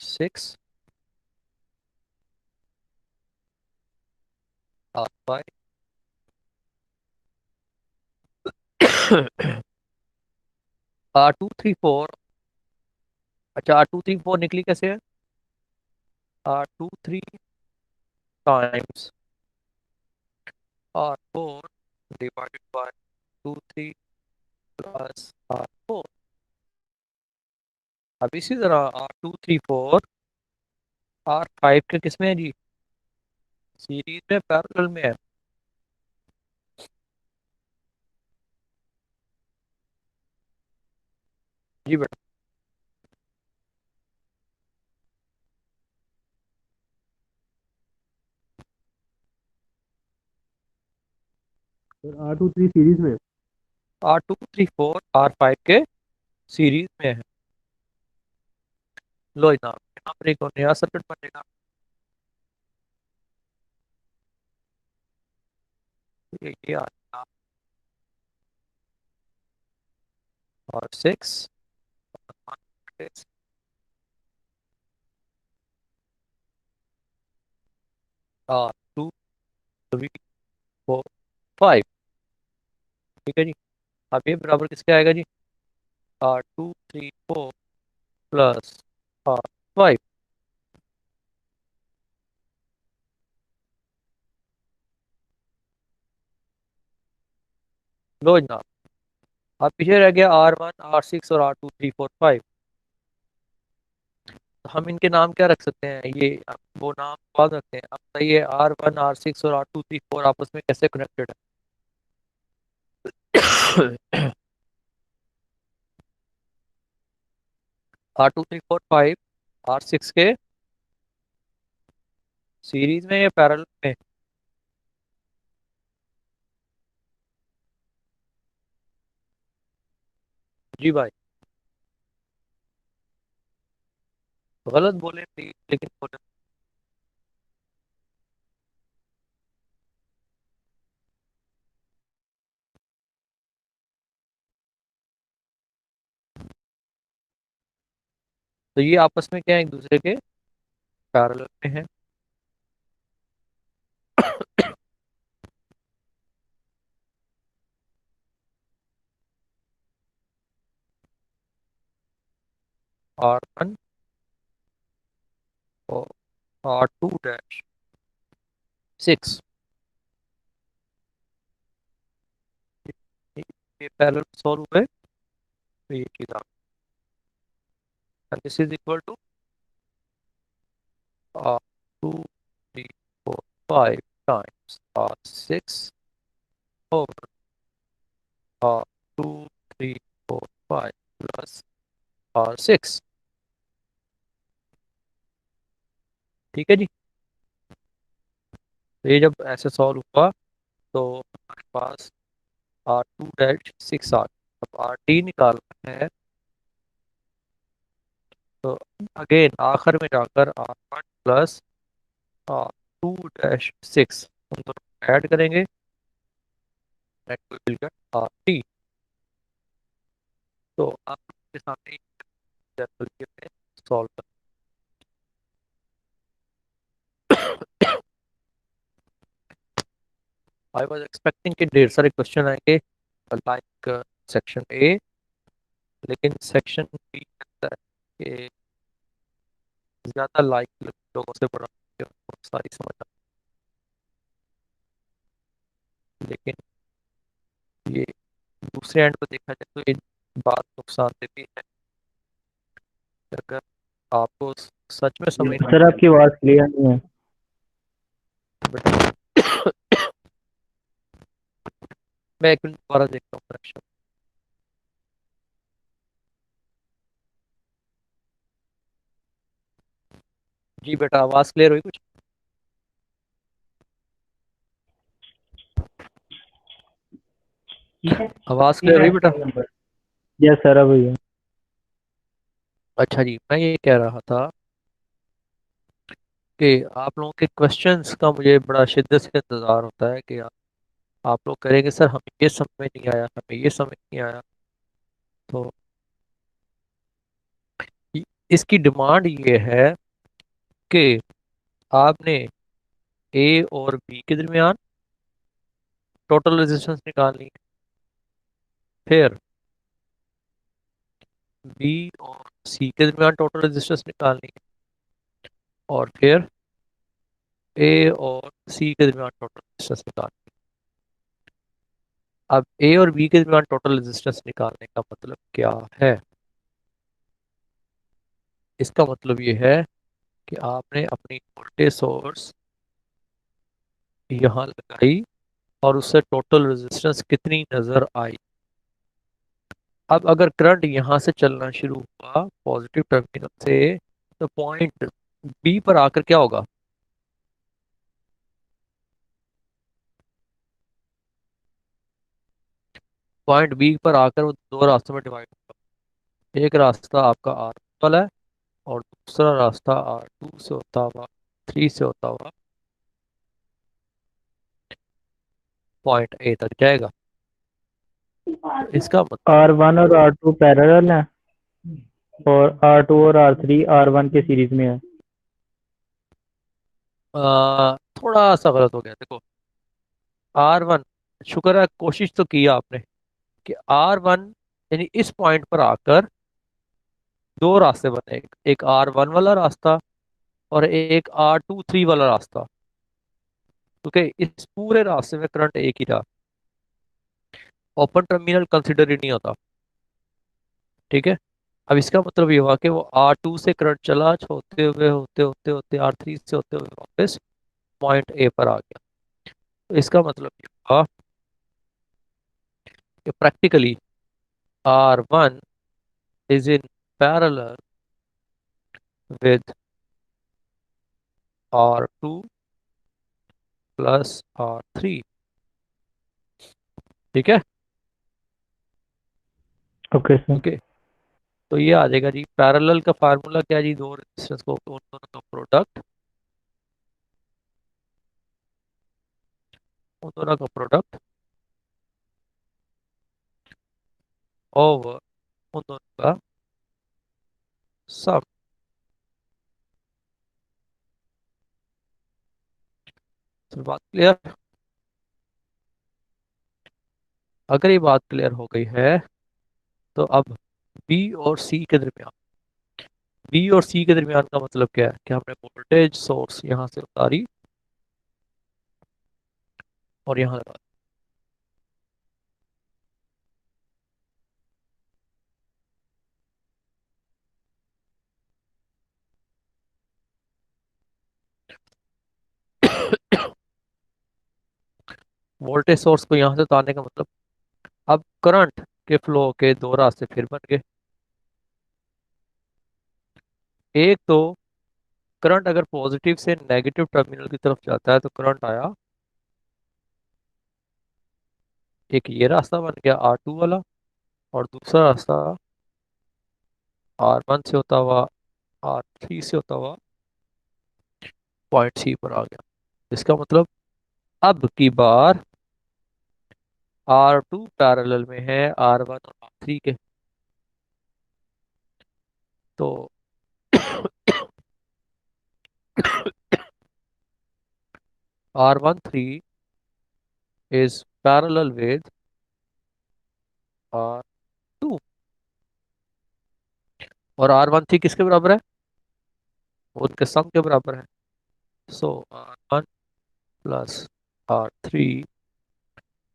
6 R5 R234। अच्छा, R234 निकली कैसे है? R23 times R4 divided by 23 plus R4। अब इसी तरह R234 R5 के किस में है जी? सीरीज में, पैरेलल में है। जी बेटा। R23 सीरीज में। R234 R5 के सीरीज में है। लो जनाब, यहाँ पर एक और नया सर्किट बनेगा। ये आएगा और 6 R2 3 4 5। ठीक है जी। अब ये बराबर किसके आएगा जी? R234 plus R5। लो जनाब, अब पीछे रह गया R1 R6 और R2 3 4 5। तो हम इनके नाम क्या रख सकते हैं? ये वो नाम बाद रखते हैं। अब बताइए R1 R6 और R2 3 4 आपस में कैसे कनेक्टेड है? R2 3 4 5 R6 के सीरीज में या पैरेलल में? जी भाई, गलत बोले प्लीज, लेकिन बोले। तो ये आपस में क्या है? एक दूसरे के पैरेलल में है। R1 और R2 डैश 6, ये पैरेलल सॉल्व हुए तो ये चीज आ, and this is equal to R2 3 4 5 times R6 over R2 3 4 5 plus R6। ठीक है जी। तो ये जब ऐसे सॉल्व हुआ तो हमारे पास R2 डैश 6 आ गया। अब RT निकालना है तो अगेन आखिर में जाकर R1 प्लस R2 डैश 6 उन दोनों ऐड करेंगे, that will get RT। तो आपके सामने एग्जाम्पल के सॉल्व कर आई वाज एक्सपेक्टिंग कि ढेर सारे क्वेश्चन आएंगे लाइक सेक्शन ए, लेकिन सेक्शन बी के ज़्यादा लाइक लोगों से पढ़ा के उनको सारी समझ आ, लेकिन ये दूसरे एंड पर देखा जाए तो ये बात नुकसानदेह भी है। अगर आपको सच में समझ सर आपकी आवाज़ क्लियर नहीं है। मैं एक मिनट दोबारा देखता हूँ करेक्शन। जी बेटा आवाज़ क्लियर हुई कुछ? आवाज़ क्लियर हुई बेटा? यस सर अब भैया। अच्छा जी, मैं ये कह रहा था कि आप लोगों के क्वेश्चंस का मुझे बड़ा शिद्दत से इंतज़ार होता है कि आप लोग करेंगे सर हमें ये समझ नहीं आया, हमें ये समझ नहीं आया। तो इसकी डिमांड ये है कि आपने ए और बी के दरमियान टोटल रेजिस्टेंस निकालनी है, फिर बी और सी के दरमियान टोटल रेजिस्टेंस निकालनी है, और फिर ए और सी के दरमियान टोटल रेजिस्टेंस निकालनी है। अब ए और बी के दरमियान टोटल रेजिस्टेंस निकालने का मतलब क्या है? इसका मतलब ये है कि आपने अपनी वोल्टेज सोर्स यहाँ लगाई और उससे टोटल रेजिस्टेंस कितनी नजर आई। अब अगर करंट यहाँ से चलना शुरू हुआ पॉजिटिव टर्मिनल से, तो पॉइंट बी पर आकर क्या होगा? पॉइंट बी पर आकर वो दो रास्तों में डिवाइड होगा। एक रास्ता आपका आर वाला है और दूसरा रास्ता R2 से होता हुआ 3 से होता हुआ पॉइंट ए तक जाएगा। तो इसका मतलब R1 और R2 पैरेलल है और R2 और R3 R1 के सीरीज में है। थोड़ा सा गलत हो गया। देखो R1, शुक्र है कोशिश तो की आपने कि R1 यानी इस पॉइंट पर आकर दो रास्ते बने, एक R1 वाला रास्ता और एक R2 3 वाला रास्ता। क्योंकि इस पूरे रास्ते में करंट एक ही रहा, ओपन टर्मिनल कंसिडर ही नहीं होता। ठीक है। अब इसका मतलब ये हुआ कि वो R2 से करंट चला, होते हुए होते होते होते R3 से होते हुए वापस पॉइंट ए पर आ गया। तो इसका मतलब ये हुआ कि practically R1 is in parallel with R2 plus R3। ठीक है। Okay sir. ओके। तो ये आ जाएगा जी, पैरेलल का फार्मूला क्या है जी? दो रेजिस्टेंस को उन दोनों का प्रोडक्ट, उन दोनों का प्रोडक्ट ओवर उन दोनों का सम। तो बात क्लियर? अगर ये बात क्लियर हो गई है तो अब बी और सी के दरमियान बी और सी के दरमियान का मतलब क्या है कि हमने वोल्टेज सोर्स यहाँ से उतारी और यहाँ लगा दी। वोल्टेज सोर्स को यहाँ से उतारने का मतलब, अब करंट के फ्लो के दो रास्ते फिर बन गए। एक तो करंट अगर पॉजिटिव से नेगेटिव टर्मिनल की तरफ जाता है तो करंट आया, एक ये रास्ता बन गया R2 वाला, और दूसरा रास्ता R1 से होता हुआ R3 से होता हुआ पॉइंट सी पर आ गया। इसका मतलब अब की बार R2 पैरेलल में है R1 और R3 के। तो R13 is parallel with R2, और R13 किसके बराबर है? उनके सम के बराबर है। सो R1 plus R3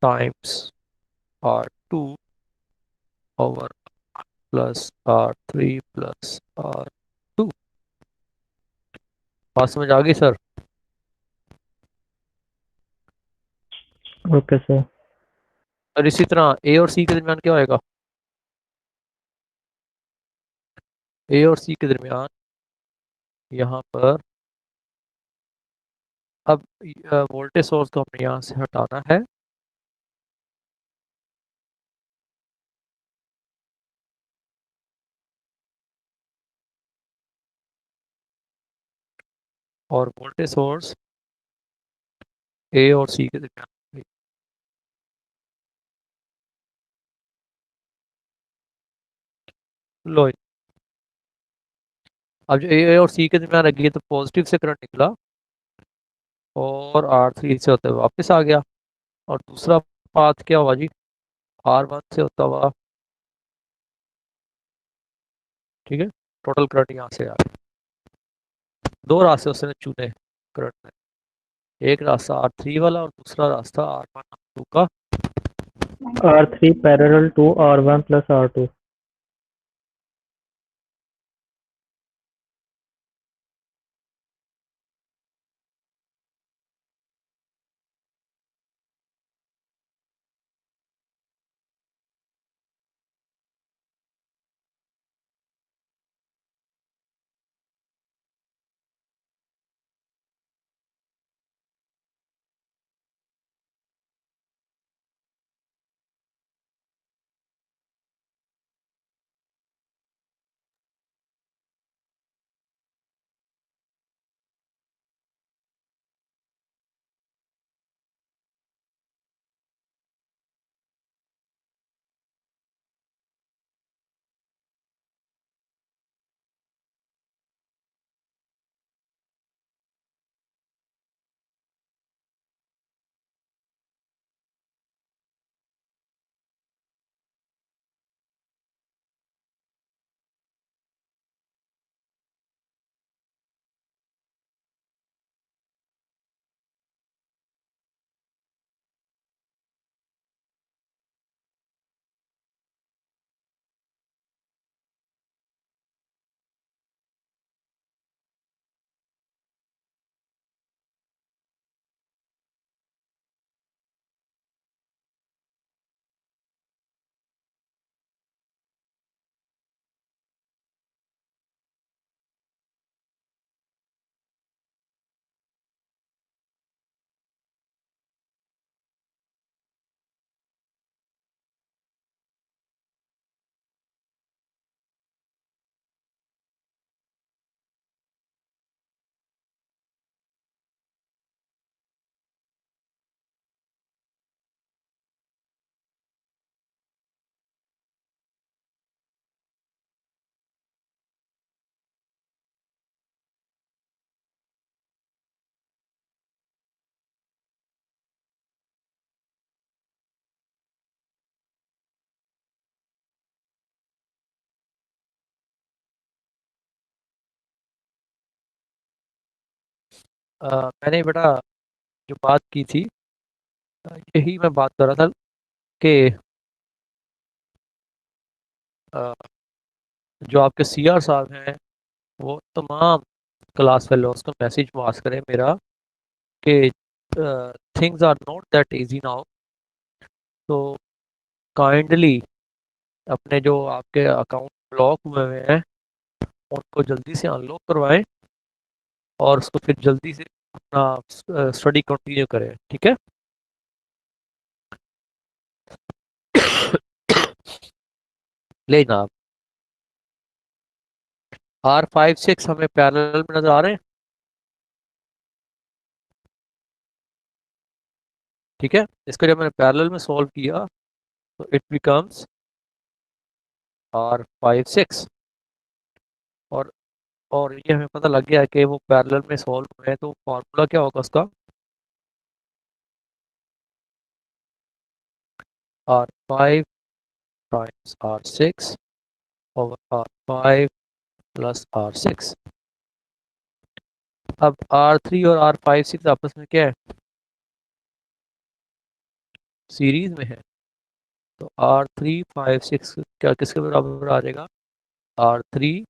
times R2 over plus R3 plus R2। बात समझ आ गई सर? Okay sir. और इसी तरह ए और सी के दरमियान क्या होएगा? ए और सी के दरमियान यहाँ पर अब वोल्टेज सोर्स को हमने यहाँ से हटाना है, और वोल्टेज सोर्स ए और सी के दरमियान। लो, अब जो ए और सी के दरमियान लगी है तो पॉजिटिव से करंट निकला और R3 से होते हुए वापस आ गया, और दूसरा पाथ क्या हुआ जी? R1 से होता हुआ, ठीक है, टोटल करंट यहाँ से आ गया। दो रास्ते उसने चुने करंट में, एक रास्ता R3 वाला और दूसरा रास्ता R1 R2 का। R3 parallel to R1 plus R2। मैंने बेटा जो बात की थी, यही मैं बात कर रहा था कि अ, जो आपके सीआर साहब हैं वो तमाम क्लास फेलोज को मैसेज पास करें मेरा कि things are not that easy now, तो काइंडली अपने जो आपके अकाउंट ब्लॉक हुए हुए हैं उनको जल्दी से अनलॉक करवाएं और उसको फिर जल्दी से अपना स्टडी कंटिन्यू करें, ठीक है। ले जनाब, R5 6 हमें पैरेलल में नजर आ रहे हैं, ठीक है। इसको जब मैंने पैरेलल में सॉल्व किया तो इट बिकम्स R5 6, और ये हमें पता लग गया है कि वो पैरेलल में सॉल्व हुए हैं, तो फार्मूला क्या होगा उसका, R5 times R6 over R5 plus R6। अब R3 और R5 6 आपस में क्या है, सीरीज में है, तो R3 5 6 क्या किसके बराबर आ जाएगा, R3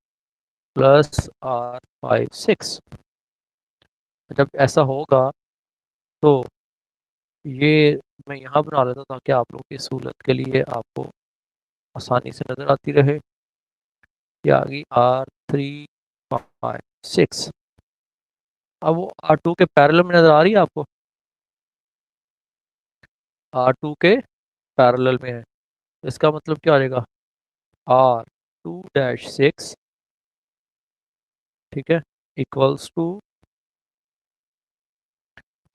प्लस R5 6। जब ऐसा होगा तो ये मैं यहाँ बना लेता हूँ ताकि आप लोगों की सहूलत के लिए आपको आसानी से नज़र आती रहे। ये आ गई R3 5 6। अब वो R2 के पैरेलल में नज़र आ रही है आपको, R2 के पैरेलल में है, इसका मतलब क्या आ जाएगा, R2-6, ठीक है, equals to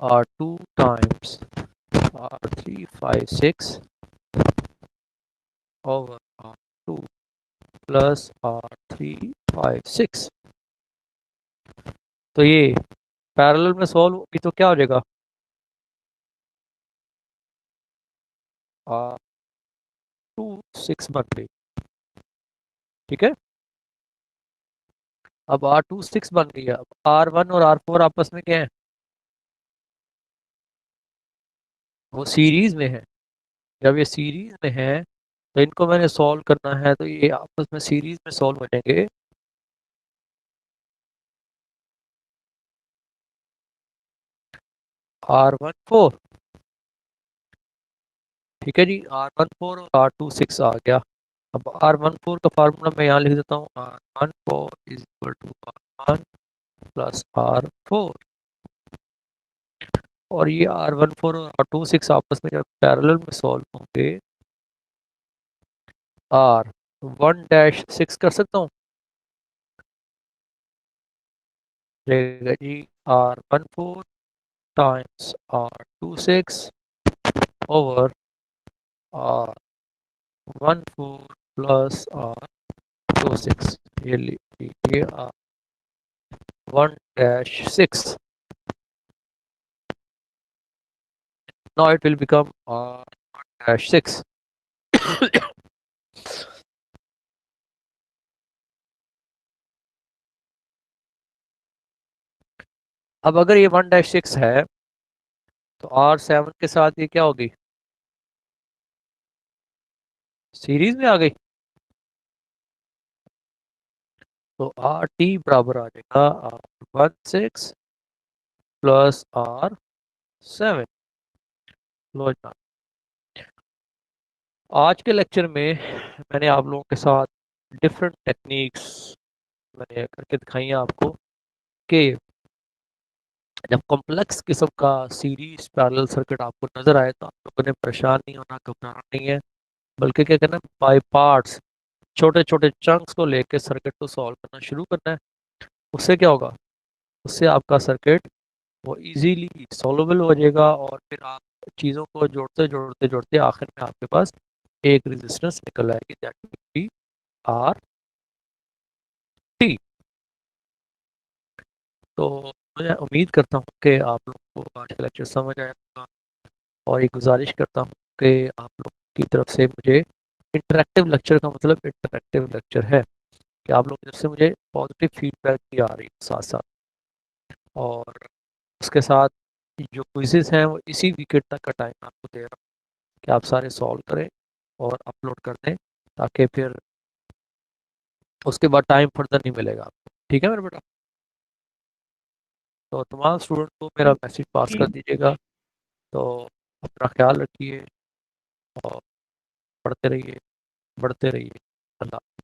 R2 times R3 5 6 over R2 plus R3 5 6। तो ये पैरेलल में सॉल्व होगी तो क्या हो जाएगा, R2 6 बन गई, ठीक है। अब R2 6 बन गई है, अब R1 और R4 आपस में क्या है, वो सीरीज में है। जब ये सीरीज में है तो इनको मैंने सॉल्व करना है, तो ये आपस में सीरीज में सॉल्व हो जाएंगे। R14, ठीक है जी, R14 और R26 आ गया। अब R14 का फार्मूला मैं यहाँ लिख देता हूँ, R14 is equal to R1 plus R4, और ये R14 और R26 आपस में जब पैरेलल में सॉल्व होंगे, R1-6 कर सकता हूँ, रहेगा जी R14 times R26 over R14 plus R26, ये लीजिए R1-6। Now it will become R1-6। अब अगर ये 1-6 है तो R7 के साथ ये क्या होगी, सीरीज में आ गई, तो RT बराबर आ जाएगा R16 प्लस R7। लो जनाब, आज के लेक्चर में मैंने आप लोगों के साथ डिफरेंट टेक्निक्स मैंने करके दिखाई हैं आपको कि जब कॉम्प्लेक्स किस्म का सीरीज पैरेलल सर्किट आपको नजर आए तो आप लोगों ने परेशान नहीं होना, घबराना नहीं है, बल्कि क्या करना है, बाय पार्ट्स छोटे छोटे चंक्स को लेके सर्किट को सॉल्व करना शुरू करना है। उससे क्या होगा, उससे आपका सर्किट वो इजीली सॉल्वेबल हो जाएगा, और फिर आप चीज़ों को जोड़ते जोड़ते जोड़ते आखिर में आपके पास एक रेजिस्टेंस निकल आएगी, that will be R T. तो मैं उम्मीद करता हूँ कि आप लोगों को आज का लेक्चर समझ आया होगा, और ये गुजारिश करता हूँ कि आप लोग की तरफ से मुझे इंटरेक्टिव लेक्चर का मतलब इंटरेक्टिव लेक्चर है कि आप लोग की तरफ से मुझे पॉजिटिव फीडबैक भी आ रही है साथ साथ, और उसके साथ जो क्विज़ेस हैं वो इसी वीकेंड तक का टाइम आपको दे रहा हूँ कि आप सारे सॉल्व करें और अपलोड कर दें, ताकि फिर उसके बाद टाइम फर्दर नहीं मिलेगा आपको। ठीक है मेरे बेटा? तो तमाम स्टूडेंट को मेरा मैसेज पास कर दीजिएगा। तो अपना ख्याल रखिए और पढ़ते रहिए, बढ़ते रहिए। अल्लाह।